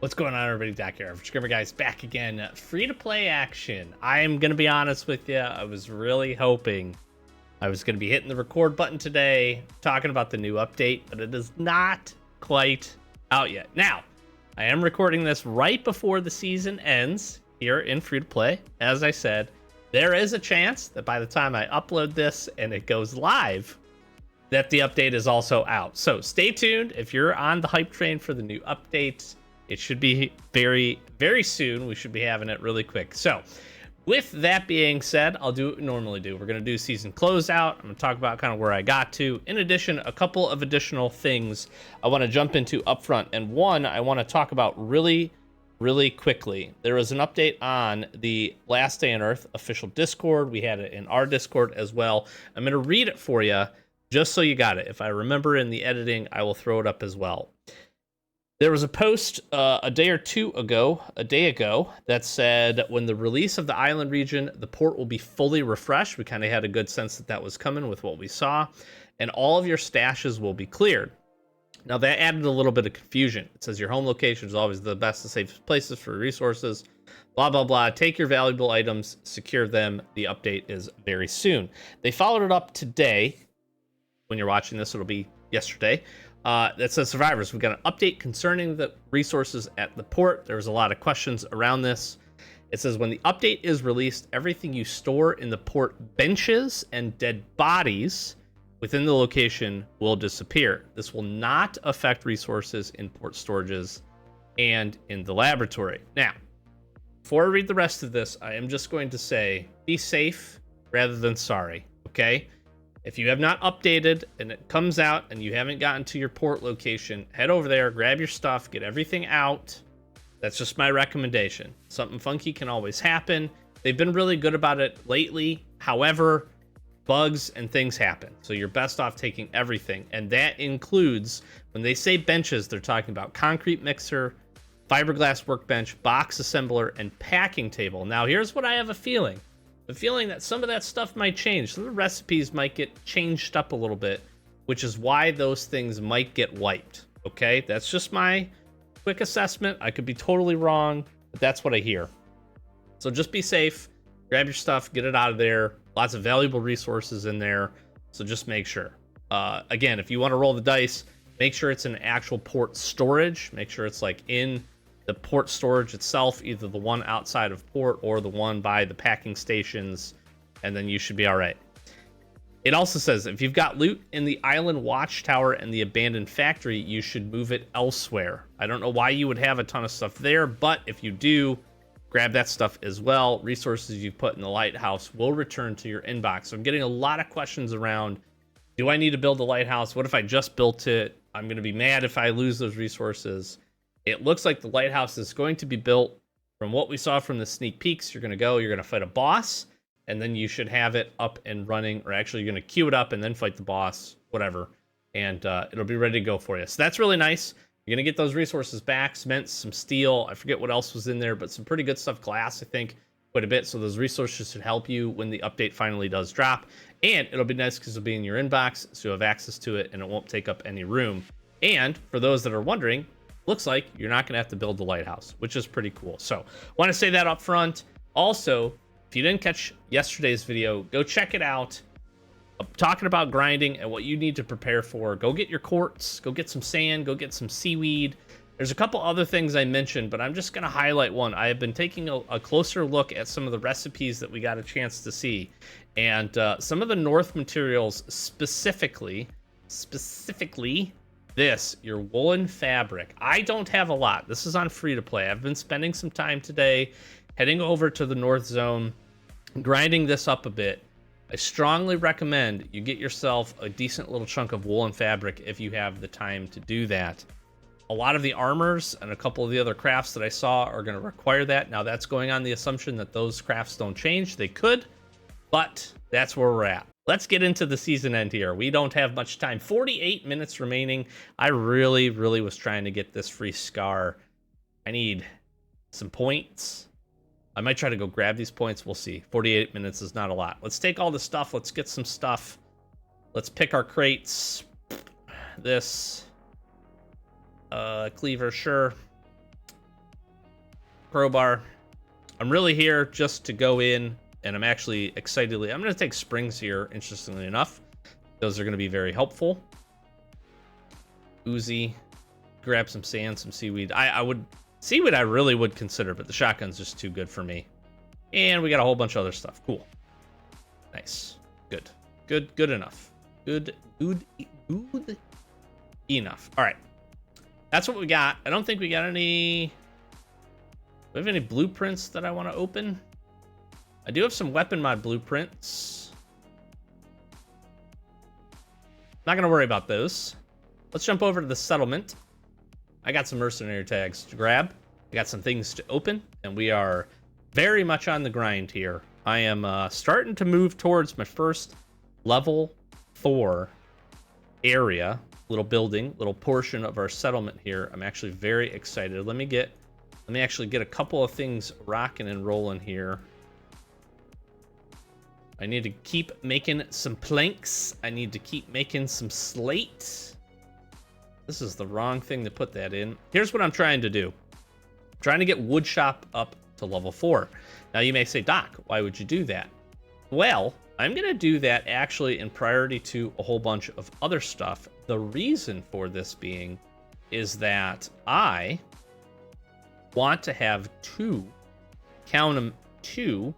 What's going on, everybody? Doc here, Scrimmer Guys, back again. Free-to-play action. I am going to be honest with you. I was really hoping I was going to be hitting the record button today, talking about the new update, but it is not quite out yet. Now, I am recording this right before the season ends here in free-to-play. As I said, there is a chance that by the time I upload this and it goes live, that the update is also out. So stay tuned. If you're on the hype train for the new updates, it should be very, very soon. We should be having it really quick. So with that being said, I'll do what we normally do. We're going to do season closeout. I'm going to talk about kind of where I got to. In addition, a couple of additional things I want to jump into up front. And one, I want to talk about really quickly. There was an update on the Last Day on Earth official Discord. We had it in our Discord as well. I'm going to read it for you just so you got it. If I remember in the editing, I will throw it up as well. There was a post a day ago, that said when the release of the island region, the port will be fully refreshed. We kind of had a good sense that that was coming with what we saw, and all of your stashes will be cleared. Now that added a little bit of confusion. It says your home location is always the best and safest places for resources, blah, blah, blah. Take your valuable items, secure them. The update is very soon. They followed it up today. When you're watching this, it'll be yesterday. That says survivors, we've got an update concerning the resources at the port. There was a lot of questions around this. It says when the update is released, everything you store in the port benches and dead bodies within the location will disappear. This will not affect resources in port storages and in the laboratory. Now, before I read the rest of this, I am just going to say, be safe rather than sorry, okay? If you have not updated and it comes out and you haven't gotten to your port location, head over there, grab your stuff, get everything out. That's just my recommendation. Something funky can always happen. They've been really good about it lately. However, bugs and things happen. So you're best off taking everything. And that includes, when they say benches, they're talking about concrete mixer, fiberglass workbench, box assembler, and packing table. Now, here's what I have a feeling. The feeling that some of that stuff might change. Some of the recipes might get changed up a little bit, which is why those things might get wiped. Okay, that's just my quick assessment. I could be totally wrong, but that's what I hear. So just be safe, grab your stuff, get it out of there. Lots of valuable resources in there, so just make sure. Again, if you want to roll the dice, make sure it's an actual port storage. Make sure it's like in the port storage itself, either the one outside of port or the one by the packing stations, and then you should be all right. It also says if you've got loot in the island watchtower and the abandoned factory, you should move it elsewhere. I don't know why you would have a ton of stuff there, but if you do, grab that stuff as well. Resources you put in the lighthouse will return to your inbox. So I'm getting a lot of questions around, do I need to build a lighthouse? What if I just built it? I'm going to be mad if I lose those resources. It looks like the lighthouse is going to be built from what we saw from the sneak peeks. You're going to fight a boss, and then you should have it up and running, or actually you're going to queue it up and then fight the boss, whatever, and it'll be ready to go for you. So that's really nice. You're going to get those resources back, cement, some steel. I forget what else was in there, but some pretty good stuff. Glass, I think, quite a bit. So those resources should help you when the update finally does drop. And it'll be nice because it'll be in your inbox, so you have access to it, and it won't take up any room. And for those that are wondering, looks like you're not going to have to build the lighthouse, which is pretty cool. So want to say that up front. Also, if you didn't catch yesterday's video, go check it out. I'm talking about grinding and what you need to prepare for. Go get your quartz, go get some sand, go get some seaweed. There's a couple other things I mentioned, but I'm just going to highlight one. I have been taking a closer look at some of the recipes that we got a chance to see. And some of the North materials, specifically this, your woolen fabric. I don't have a lot. This is on free to play. I've been spending some time today heading over to the North Zone, grinding this up a bit. I strongly recommend you get yourself a decent little chunk of woolen fabric if you have the time to do that. A lot of the armors and a couple of the other crafts that I saw are going to require that. Now that's going on the assumption that those crafts don't change. They could, but that's where we're at. Let's get into the season end here. We don't have much time. 48 minutes remaining. I really was trying to get this free scar. I need some points. I might try to go grab these points. We'll see. 48 minutes is not a lot. Let's take all the stuff. Let's get some stuff. Let's pick our crates. This. Cleaver, sure. crowbar. I'm really here just to go in, and I'm actually excitedly... I'm going to take springs here, interestingly enough. Those are going to be very helpful. Uzi. Grab some sand, some seaweed. I would... Seaweed I really would consider, but the shotgun's just too good for me. And we got a whole bunch of other stuff. Cool. Nice. Good. Good enough. Good enough. All right. That's what we got. I don't think we got any... Do we have any blueprints that I want to open? I do have some weapon mod blueprints. Not going to worry about those. Let's jump over to the settlement. I got some mercenary tags to grab. I got some things to open, and we are very much on the grind here. I am starting to move towards my first level 4 area, little building, little portion of our settlement here. I'm actually very excited. Let me actually get a couple of things rocking and rolling here. I need to keep making some planks. I need to keep making some slate. This is the wrong thing to put that in. Here's what I'm trying to do. I'm trying to get wood shop up to level 4. Now you may say, Doc, why would you do that? Well, I'm going to do that actually in priority to a whole bunch of other stuff. The reason for this being is that I want to have 2, count them, 2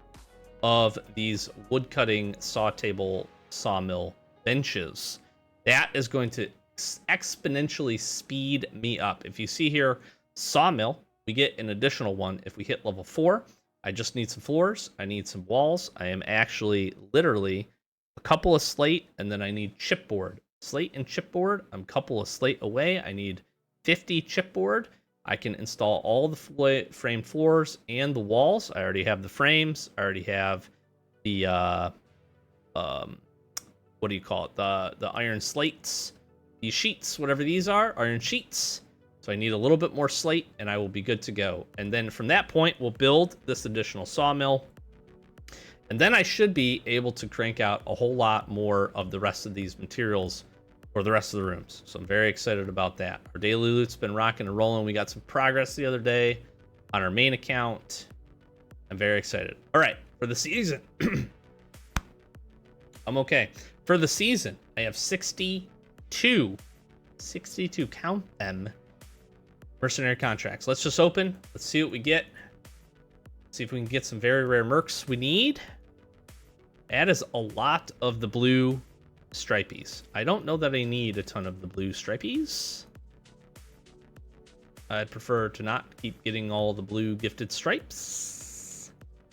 of these wood cutting saw table sawmill benches. That is going to exponentially speed me up. If you see here, sawmill, we get an additional one if we hit level 4. I just need some floors. I need some walls. I am actually literally a couple of slate, and then I need chipboard. Slate and chipboard, I'm a couple of slate away. I need 50 chipboard. I can install all the frame floors and the walls. I already have the frames. I already have the what do you call it? The iron slates. These sheets, whatever these are, iron sheets. So I need a little bit more slate, and I will be good to go. And then from that point, we'll build this additional sawmill. And then I should be able to crank out a whole lot more of the rest of these materials for the rest of the rooms. So I'm very excited about that. Our daily loot's been rocking and rolling. We got some progress the other day on our main account. I'm very excited. All right, for the season. I'm okay. For the season, I have 62, count them, mercenary contracts. Let's just open. Let's see what we get. See if we can get some very rare mercs we need. That is a lot of the blue stripies. I don't know that I need a ton of the blue stripies. I'd prefer to not keep getting all the blue gifted stripes.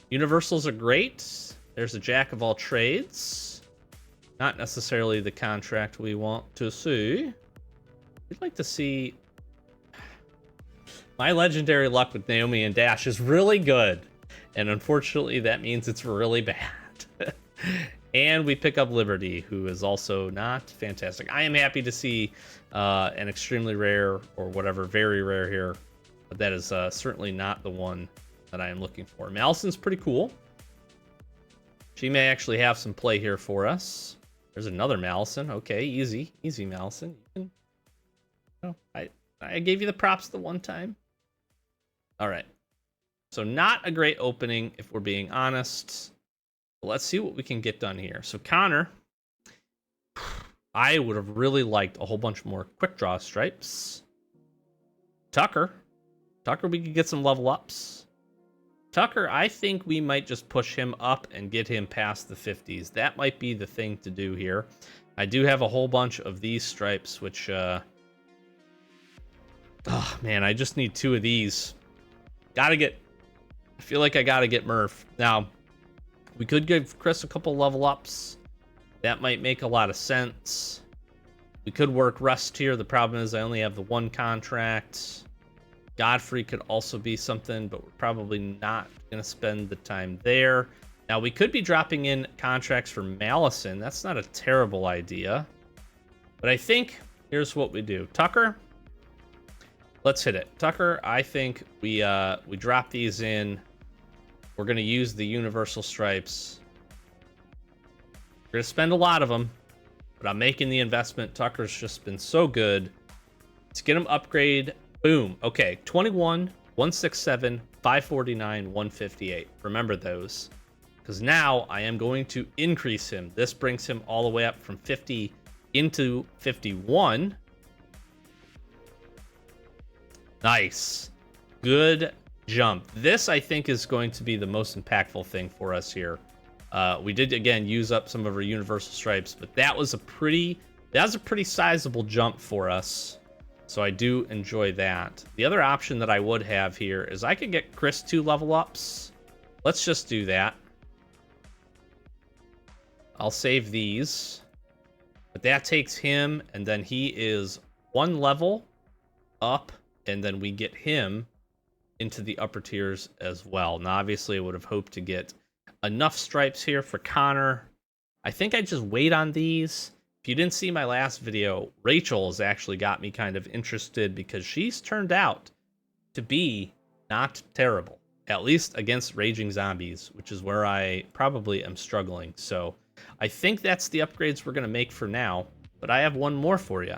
Universals are great. There's a jack of all trades. Not necessarily the contract we want to see. We'd like to see... My legendary luck with Naomi and Dash is really good. And unfortunately, that means it's really bad. And we pick up Liberty, who is also not fantastic. I am happy to see an extremely rare, or whatever, very rare here. But that is certainly not the one that I am looking for. Madison's pretty cool. She may actually have some play here for us. There's another Madison. Okay, easy Madison. You can, I gave you the props the one time. All right. So not a great opening, if we're being honest. But let's see what we can get done here. So Connor, I would have really liked a whole bunch more quick draw stripes. Tucker, we could get some level ups. Tucker, I think we might just push him up and get him past the 50s. That might be the thing to do here. I do have a whole bunch of these stripes, which, oh man, I just need 2 of these. I feel like I gotta get Murph. Now, we could give Chris a couple level ups. That might make a lot of sense. We could work Rust here. The problem is I only have the 1 contract. Godfrey could also be something, but we're probably not going to spend the time there. Now, we could be dropping in contracts for Madison. That's not a terrible idea. But I think here's what we do. Tucker, let's hit it. Tucker, I think we drop these in. We're going to use the universal stripes. We're going to spend a lot of them, but I'm making the investment. Tucker's just been so good. Let's get him upgrade. Boom. Okay, 21 167, 549, 158. Remember those. Because now I am going to increase him. This brings him all the way up from 50 into 51. Nice. Good jump. This, I think, is going to be the most impactful thing for us here. We did, again, use up some of our universal stripes, but that was a pretty sizable jump for us. So I do enjoy that. The other option that I would have here is I could get Chris 2 level ups. Let's just do that. I'll save these. But that takes him, and then he is 1 level up, and then we get him into the upper tiers as well. Now, obviously, I would have hoped to get enough stripes here for Connor. I think I just wait on these. If you didn't see my last video, Rachel has actually got me kind of interested because she's turned out to be not terrible, at least against raging zombies, which is where I probably am struggling. So I think that's the upgrades we're going to make for now, but I have one more for you.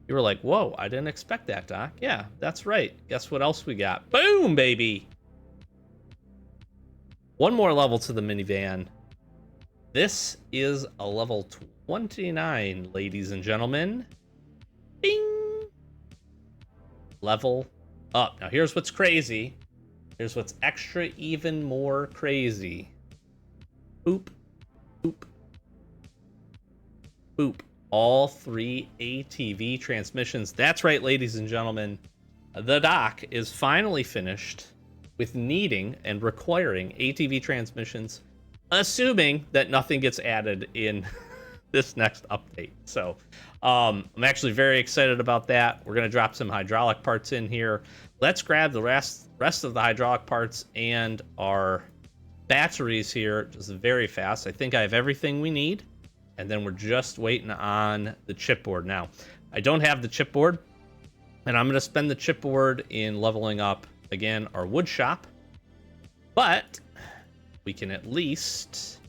You were like, whoa, I didn't expect that, Doc. Yeah, that's right. Guess what else we got? Boom, baby! One more level to the minivan. This is a level 29, ladies and gentlemen. Bing! Level up. Now, here's what's crazy. Here's what's extra even more crazy. Boop, boop, boop. All 3 ATV transmissions. That's right, ladies and gentlemen. The doc is finally finished with needing and requiring ATV transmissions, assuming that nothing gets added in this next update. So I'm actually very excited about that. We're going to drop some hydraulic parts in here. Let's grab the rest of the hydraulic parts and our batteries here just very fast. I think I have everything we need. And then we're just waiting on the chipboard. Now, I don't have the chipboard, and I'm going to spend the chipboard in leveling up, again, our wood shop. But we can at least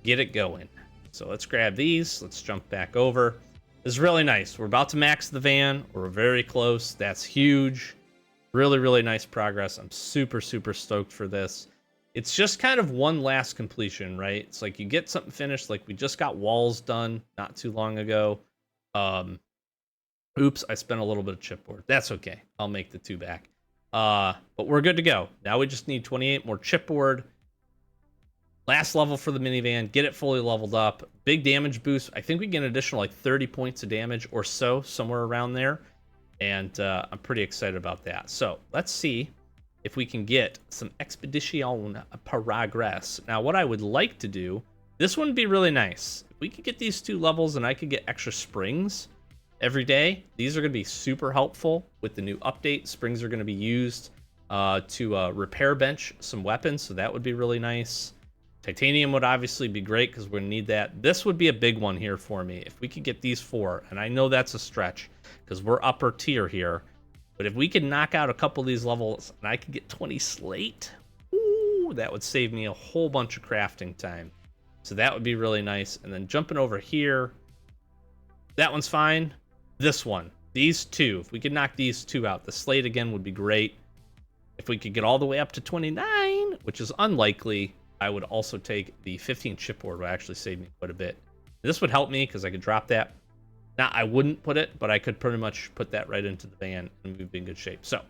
get it going. So let's grab these. Let's jump back over. This is really nice. We're about to max the van. We're very close. That's huge. Really, really nice progress. I'm super, super stoked for this. It's just kind of one last completion, right? It's like you get something finished, like we just got walls done not too long ago. Oops, I spent a little bit of chipboard. That's okay. I'll make the 2 back. But we're good to go. Now we just need 28 more chipboard. Last level for the minivan. Get it fully leveled up. Big damage boost. I think we get an additional like 30 points of damage or so, somewhere around there. And I'm pretty excited about that. So let's see if we can get some Expedition Progress. Now, what I would like to do, this one would be really nice. If we could get these 2 levels and I could get extra springs every day, these are going to be super helpful with the new update. Springs are going to be used to repair bench some weapons, so that would be really nice. Titanium would obviously be great because we're going to need that. This would be a big one here for me. If we could get these 4, and I know that's a stretch because we're upper tier here, but if we could knock out a couple of these levels and I could get 20 slate, ooh, that would save me a whole bunch of crafting time. So that would be really nice. And then jumping over here, that one's fine. This one, these 2, if we could knock these 2 out, the slate again would be great. If we could get all the way up to 29, which is unlikely, I would also take the 15 chipboard, would actually save me quite a bit. This would help me because I could drop that. Now, I wouldn't put it, but I could pretty much put that right into the van and we'd be in good shape. So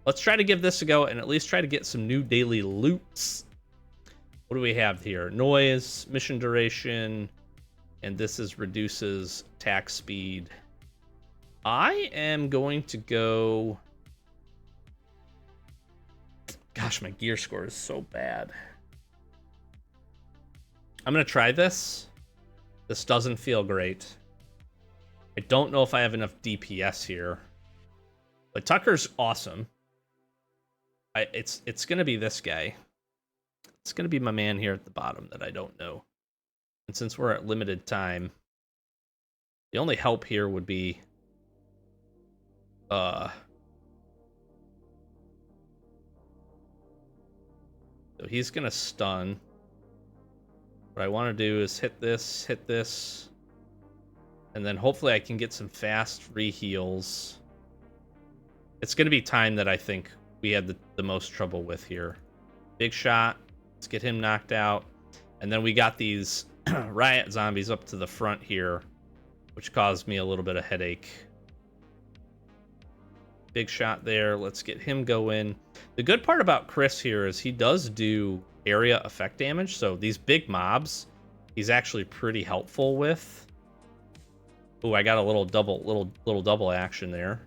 let's try to give this a go and at least try to get some new daily loots. What do we have here? Noise, mission duration, and this is reduces attack speed. I am going to go... Gosh, my gear score is so bad. I'm going to try this. This doesn't feel great. I don't know if I have enough DPS here. But Tucker's awesome. It's going to be this guy. It's going to be my man here at the bottom that I don't know. And since we're at limited time, the only help here would be... So he's going to stun. What I want to do is hit this, and then hopefully I can get some fast re-heals. It's going to be time that I think we had the most trouble with here. Big shot. Let's get him knocked out. And then we got these riot zombies up to the front here, which caused me a little bit of headache. Big shot there. Let's get him going. The good part about Chris here is he does do area effect damage, so these big mobs he's actually pretty helpful with. Oh, I got a little double action there.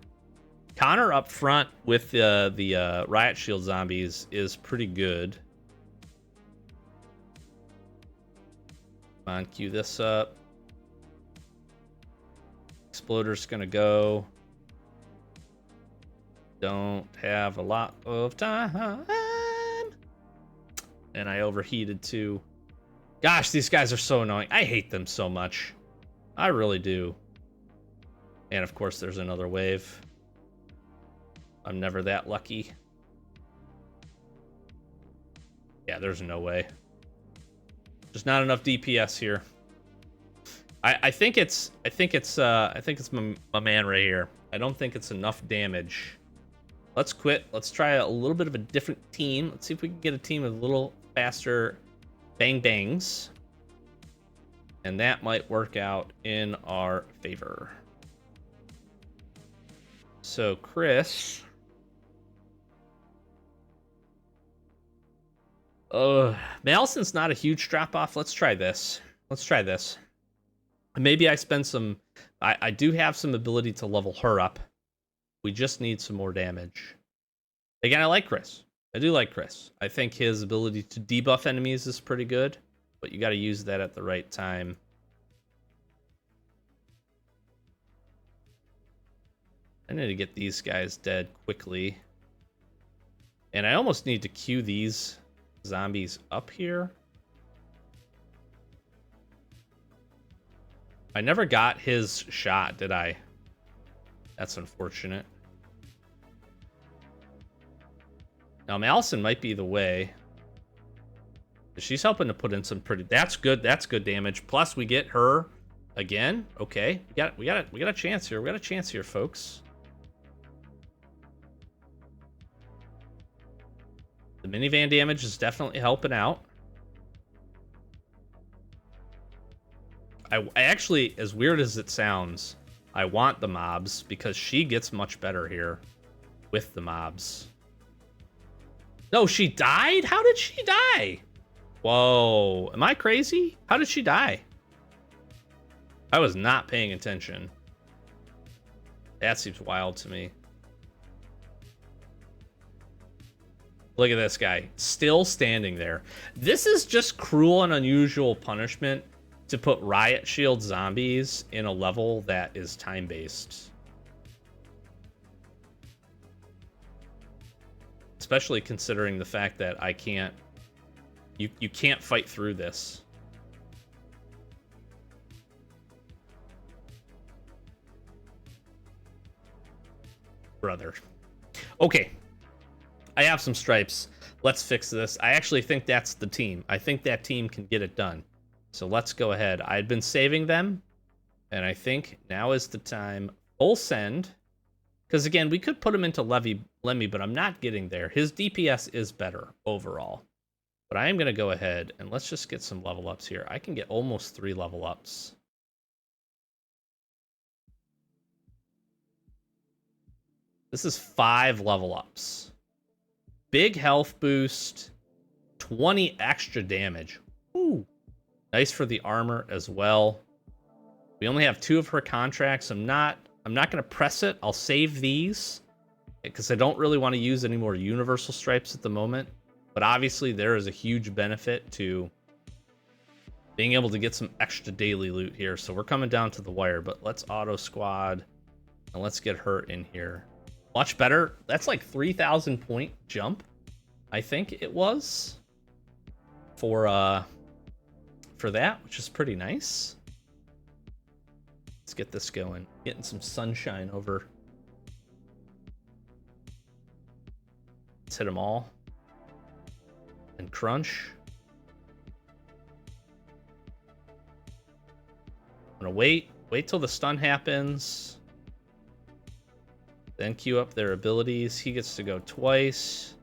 Connor up front with the riot shield zombies is pretty good. Come on, cue this up. Exploder's gonna go. Don't have a lot of time. And I overheated too. Gosh, these guys are so annoying. I hate them so much. I really do. And of course, there's another wave. I'm never that lucky. Yeah, there's no way. There's not enough DPS here. I think it's my man right here. I don't think it's enough damage. Let's quit. Let's try a little bit of a different team. Let's see if we can get a team with a little faster bang bangs. And that might work out in our favor. So, Chris. Madison's not a huge drop off. Let's try this. Let's try this. Maybe I spend some. I do have some ability to level her up. We just need some more damage. Again, I like Chris. I do like Chris. I think his ability to debuff enemies is pretty good, but you got to use that at the right time. I need to get these guys dead quickly. And I almost need to queue these zombies up here. I never got his shot, did I? That's unfortunate. Now, Madison might be the way. She's helping to put in some pretty... That's good. That's good damage. Plus, we get her again. Okay. We got a chance here. We got a chance here, folks. The minivan damage is definitely helping out. I actually, as weird as it sounds, I want the mobs because she gets much better here with the mobs. No, she died? How did she die? Whoa, am I crazy? How did she die? I was not paying attention. That seems wild to me. Look at this guy, still standing there. This is just cruel and unusual punishment to put riot shield zombies in a level that is time-based. Especially considering the fact that I can't... You can't fight through this. Brother. Okay. I have some stripes. Let's fix this. I actually think that's the team. I think that team can get it done. So let's go ahead. I had been saving them, and I think now is the time. Full send. Because, again, we could put him into Lemmy, but I'm not getting there. His DPS is better overall. But I am going to go ahead, and let's just get some level ups here. I can get almost 3 level ups. This is 5 level ups. Big health boost. 20 extra damage. Ooh. Nice for the armor as well. We only have 2 of her contracts. I'm not going to press it. I'll save these because I don't really want to use any more universal stripes at the moment. But obviously there is a huge benefit to being able to get some extra daily loot here. So we're coming down to the wire, but let's auto squad and let's get her in here. Much better. That's like 3,000 point jump. I think it was for that, which is pretty nice. Let's get this going. Getting some sunshine over. Let's hit them all. And crunch. I'm gonna wait till the stun happens. Then queue up their abilities. He gets to go twice.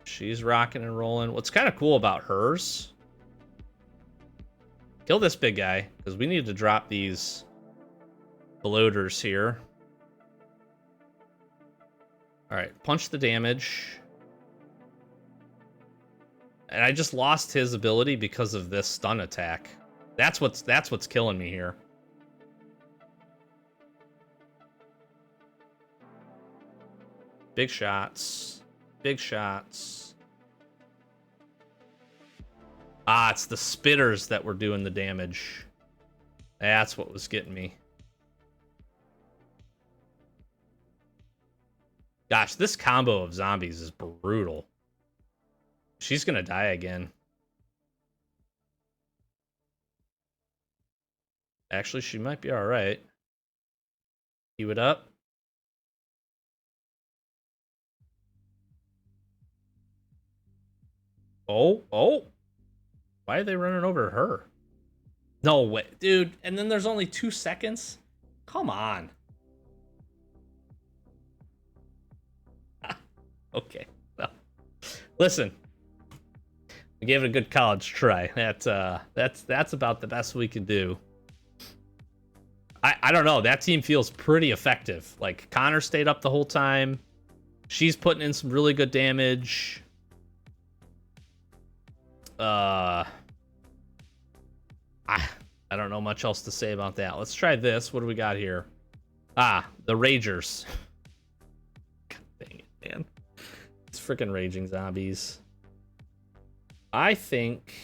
She's rocking and rolling. What's kind of cool about hers... Kill this big guy, because we need to drop these bloaters here. Alright, punch the damage. And I just lost his ability because of this stun attack. That's what's killing me here. Big shots. Big shots. Ah, it's the spitters that were doing the damage. That's what was getting me. Gosh, this combo of zombies is brutal. She's gonna die again. Actually, she might be alright. Hew it up. Oh, oh. Why are they running over her? No way, dude. And then there's only 2 seconds? Come on. Okay. Well, listen. We gave it a good college try. That's about the best we can do. I don't know. That team feels pretty effective. Like, Connor stayed up the whole time. She's putting in some really good damage. I don't know much else to say about that. Let's try this. What do we got here? Ah, the Ragers. God dang it, man. These freaking raging zombies. I think...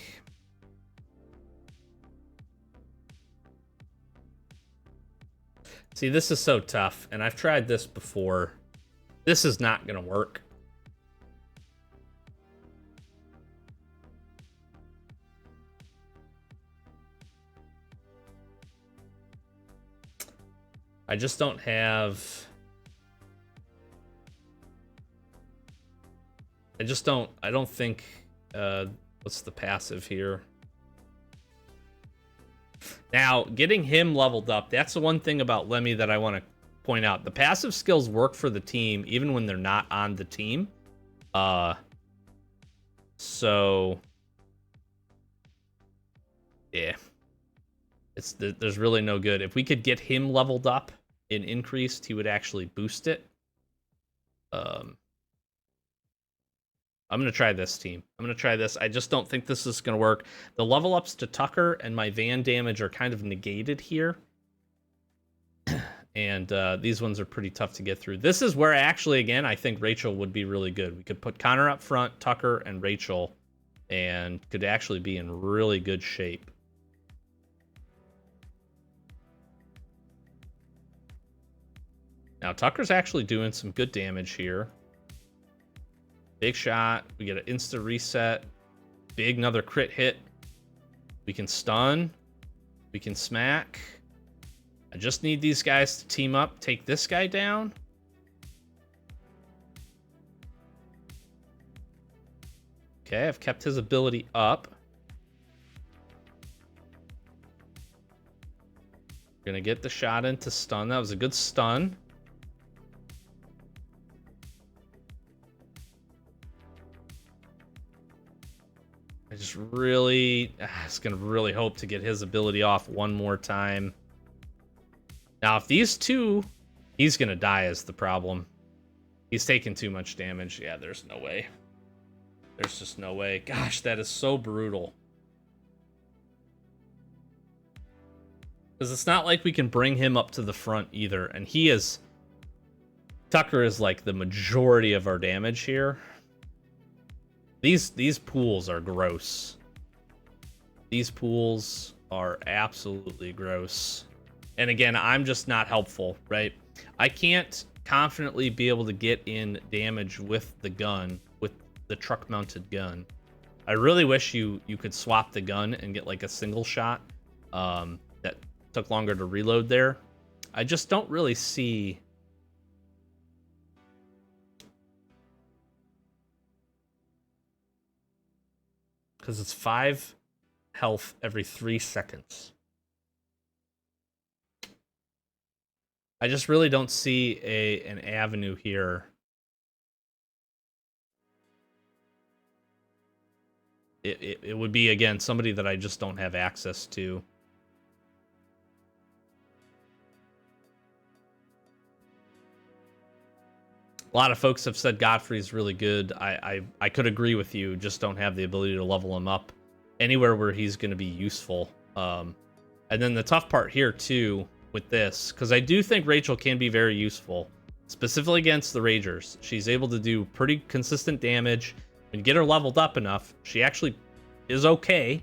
See, this is so tough, and I've tried this before. This is not going to work. I just don't have... I don't think... what's the passive here? Now, getting him leveled up, that's the one thing about Lemmy that I want to point out. The passive skills work for the team, even when they're not on the team. So... Yeah. There's really no good. If we could get him leveled up and increased, he would actually boost it. I'm going to try this team. I'm going to try this. I just don't think this is going to work. The level ups to Tucker and my van damage are kind of negated here. And these ones are pretty tough to get through. This is where actually, again, I think Rachel would be really good. We could put Connor up front, Tucker, and Rachel, and could actually be in really good shape. Now, Tucker's actually doing some good damage here. Big shot. We get an insta reset. Big another crit hit. We can stun. We can smack. I just need these guys to team up. Take this guy down. Okay, I've kept his ability up. Gonna get the shot into stun. That was a good stun. I just really... I was going to really hope to get his ability off one more time. Now, if these two... He's going to die is the problem. He's taking too much damage. Yeah, there's no way. There's just no way. Gosh, that is so brutal. Because it's not like we can bring him up to the front either. And he is... Tucker is like the majority of our damage here. These pools are gross. These pools are absolutely gross. And again, I'm just not helpful, right? I can't confidently be able to get in damage with the gun, with the truck-mounted gun. I really wish you could swap the gun and get like a single shot that took longer to reload there. I just don't really see... Because it's 5 health every 3 seconds. I just really don't see an avenue here. It would be, again, somebody that I just don't have access to. A lot of folks have said Godfrey's really good. I could agree with you, just don't have the ability to level him up anywhere where he's going to be useful. And then the tough part here, too, with this, because I do think Rachel can be very useful, specifically against the Ragers. She's able to do pretty consistent damage. When you get her leveled up enough, she actually is okay,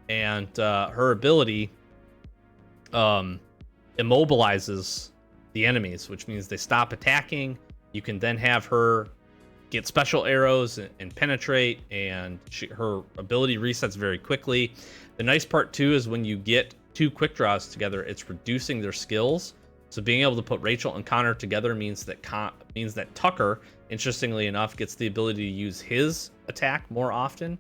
and her ability immobilizes the enemies, which means they stop attacking. You can then have her get special arrows and penetrate, and her ability resets very quickly. The nice part, too, is when you get 2 quick draws together, it's reducing their skills. So being able to put Rachel and Connor together means that Tucker, interestingly enough, gets the ability to use his attack more often.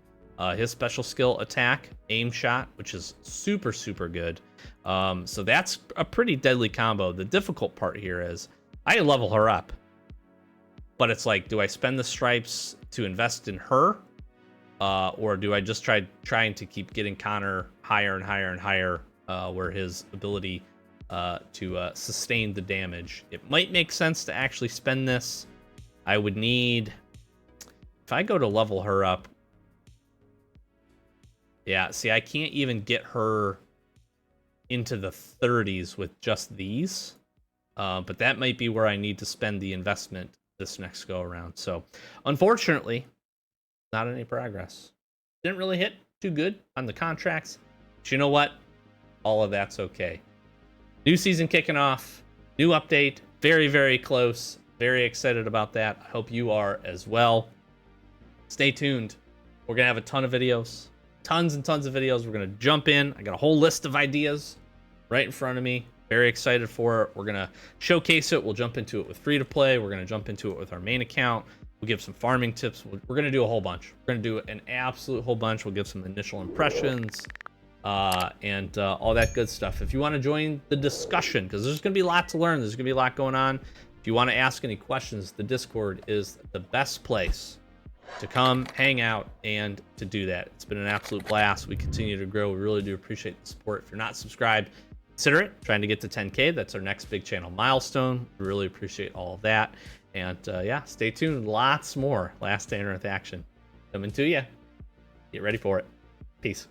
His special skill attack, aim shot, which is super, super good. So that's a pretty deadly combo. The difficult part here is I level her up, but it's like, do I spend the stripes to invest in her? Or do I just trying to keep getting Connor higher and higher and higher, where his ability to sustain the damage? It might make sense to actually spend this. I would need, if I go to level her up, yeah, see, I can't even get her into the 30s with just these, but that might be where I need to spend the investment this next go around. So unfortunately, not any progress. Didn't really hit too good on the contracts, but you know what? All of that's okay. New season kicking off, new update, very, very close. Very excited about that. I hope you are as well. Stay tuned. We're going to have a ton of videos, tons and tons of videos. We're going to jump in. I got a whole list of ideas right in front of me. Very excited for it. We're going to showcase it. We'll jump into it with free to play. We're going to jump into it with our main account. We'll give some farming tips. We're going to do a whole bunch. We're going to do an absolute whole bunch. We'll give some initial impressions and all that good stuff. If you want to join the discussion, because there's going to be a lot to learn. There's going to be a lot going on. If you want to ask any questions, the Discord is the best place to come hang out and to do that. It's been an absolute blast. We continue to grow. We really do appreciate the support. If you're not subscribed, consider it. Trying to get to 10K. That's our next big channel milestone. We really appreciate all of that. And yeah, stay tuned. Lots more Last Day on Earth action coming to you. Get ready for it. Peace.